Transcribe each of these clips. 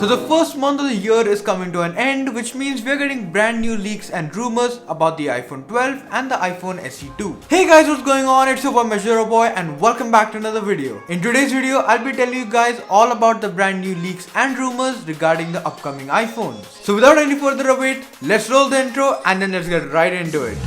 So the first month of the year is coming to an end, which means we're getting brand new leaks and rumors about the iPhone 12 and the iPhone SE 2. Hey guys, what's going on? It's your boy Majora boy and welcome back to another video. In today's video, I'll be telling you guys all about the brand new leaks and rumors regarding the upcoming iPhones. So without any further wait, let's roll the intro and then let's get right into it.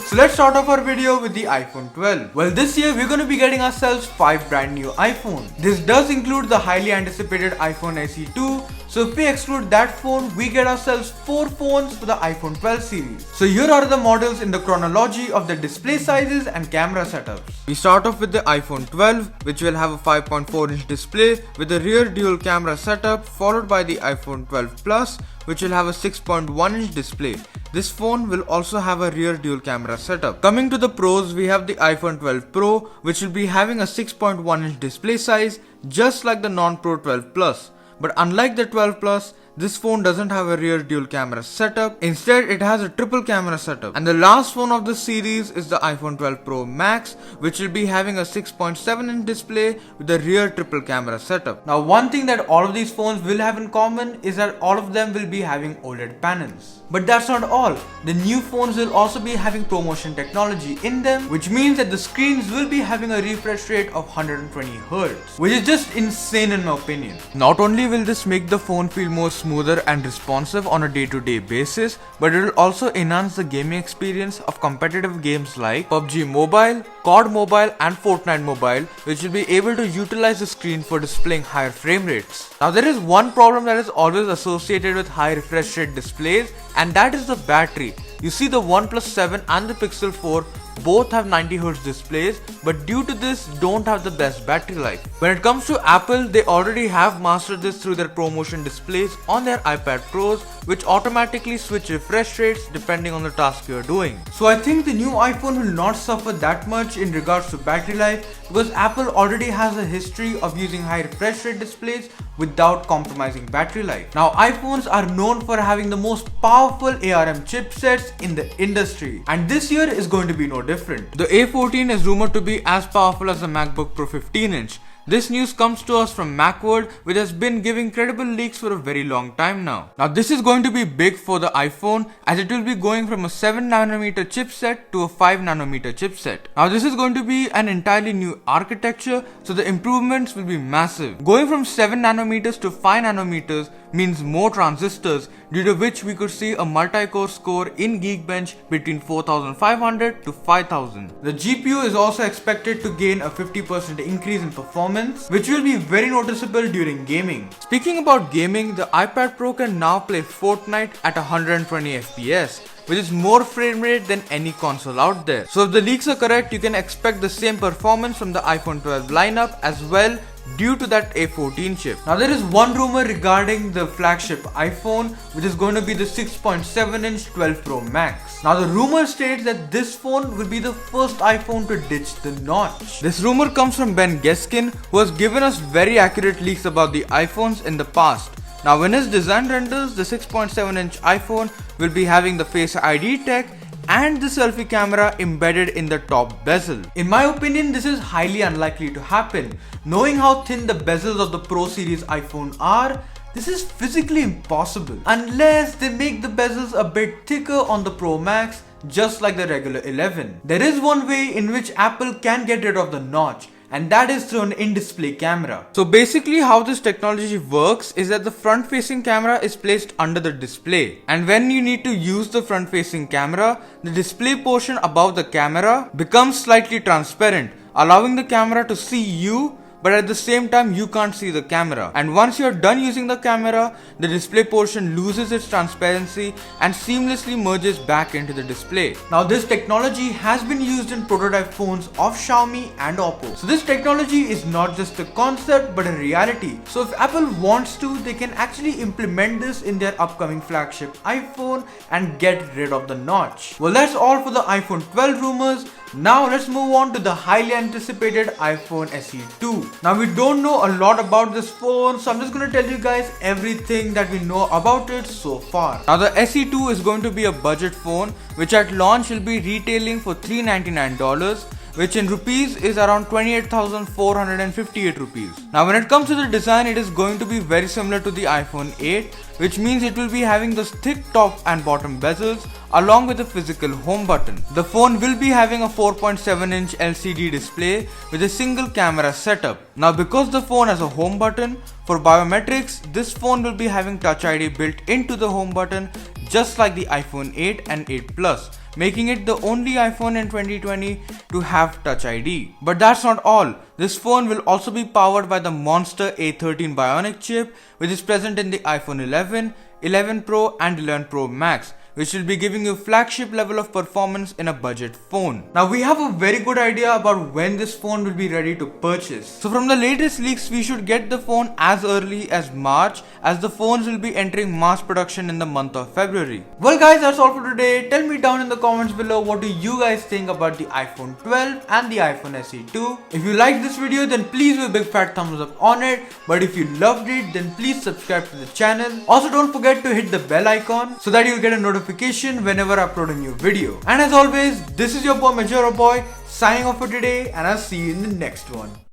So let's start off our video with the iPhone 12. Well, this year we're going to be getting ourselves 5 brand new iPhones. This does include the highly anticipated iPhone SE 2. So if we exclude that phone, we get ourselves 4 phones for the iPhone 12 series. So here are the models in the chronology of the display sizes and camera setups. We start off with the iPhone 12, which will have a 5.4-inch display with a rear dual camera setup, followed by the iPhone 12 Plus, which will have a 6.1-inch display. This phone will also have a rear dual camera setup. Coming to the pros, we have the iPhone 12 Pro, which will be having a 6.1-inch display size, just like the non-Pro 12 Plus. But unlike the 12 Plus, this phone doesn't have a rear dual camera setup. Instead, it has a triple camera setup. And the last phone of this series is the iPhone 12 Pro Max, which will be having a 6.7-inch display with a rear triple camera setup. Now, one thing that all of these phones will have in common is that all of them will be having OLED panels. But that's not all. The new phones will also be having ProMotion technology in them, which means that the screens will be having a refresh rate of 120Hz, which is just insane in my opinion. Not only will this make the phone feel more smoother and responsive on a day-to-day basis, but it will also enhance the gaming experience of competitive games like PUBG Mobile, COD Mobile and Fortnite Mobile, which will be able to utilize the screen for displaying higher frame rates. Now there is one problem that is always associated with high refresh rate displays, and that is the battery. You see, the OnePlus 7 and the Pixel 4 both have 90Hz displays, but due to this don't have the best battery life. When it comes to Apple, they already have mastered this through their ProMotion displays on their iPad Pros, which automatically switch refresh rates depending on the task you are doing. So I think the new iPhone will not suffer that much in regards to battery life, because Apple already has a history of using high refresh rate displays without compromising battery life. Now, iPhones are known for having the most powerful ARM chipsets in the industry, and this year is going to be no different. The A14 is rumored to be as powerful as the MacBook Pro 15-inch. This news comes to us from Macworld, which has been giving credible leaks for a very long time now. Now this is going to be big for the iPhone, as it will be going from a 7nm chipset to a 5nm chipset. Now this is going to be an entirely new architecture, so the improvements will be massive. Going from 7nm to 5nm means more transistors, due to which we could see a multi-core score in Geekbench between 4500 to 5000. The GPU is also expected to gain a 50% increase in performance, which will be very noticeable during gaming. Speaking about gaming, the iPad Pro can now play Fortnite at 120 FPS, which is more frame rate than any console out there. So if the leaks are correct, you can expect the same performance from the iPhone 12 lineup as well, due to that A14 chip. Now there is one rumor regarding the flagship iPhone, which is going to be the 6.7-inch 12 Pro Max. Now the rumor states that this phone will be the first iPhone to ditch the notch. This rumor comes from Ben Geskin, who has given us very accurate leaks about the iPhones in the past. Now in his design renders, the 6.7-inch iPhone will be having the Face ID tech and the selfie camera embedded in the top bezel. In my opinion, this is highly unlikely to happen. Knowing how thin the bezels of the Pro series iPhone are, this is physically impossible, unless they make the bezels a bit thicker on the Pro Max, just like the regular 11. There is one way in which Apple can get rid of the notch, and that is through an in-display camera. So basically how this technology works is that the front-facing camera is placed under the display, and when you need to use the front-facing camera, the display portion above the camera becomes slightly transparent, allowing the camera to see you, but at the same time you can't see the camera. And once you're done using the camera, the display portion loses its transparency and seamlessly merges back into the display. Now this technology has been used in prototype phones of Xiaomi and Oppo. So this technology is not just a concept but a reality. So if Apple wants to, they can actually implement this in their upcoming flagship iPhone and get rid of the notch. Well, that's all for the iPhone 12 rumors. Now let's move on to the highly anticipated iPhone SE 2. Now we don't know a lot about this phone, so I'm just gonna tell you guys everything that we know about it so far. Now the SE 2 is going to be a budget phone which at launch will be retailing for $399, which in rupees is around 28,458 rupees. Now when it comes to the design, it is going to be very similar to the iPhone 8, which means it will be having those thick top and bottom bezels along with a physical home button. The phone will be having a 4.7-inch LCD display with a single camera setup. Now because the phone has a home button, for biometrics, this phone will be having Touch ID built into the home button just like the iPhone 8 and 8 Plus, making it the only iPhone in 2020 to have Touch ID. But that's not all. This phone will also be powered by the monster A13 Bionic chip, which is present in the iPhone 11, 11 Pro and 11 Pro Max, which will be giving you flagship level of performance in a budget phone. Now we have a very good idea about when this phone will be ready to purchase. So from the latest leaks, we should get the phone as early as March, as the phones will be entering mass production in the month of February. Well guys, that's all for today. Tell me down in the comments below what do you guys think about the iPhone 12 and the iPhone SE 2. If you liked this video, then please give a big fat thumbs up on it. But if you loved it, then please subscribe to the channel. Also don't forget to hit the bell icon so that you'll get a notification whenever I upload a new video. And as always, this is your boy Majora boy signing off for today, and I'll see you in the next one.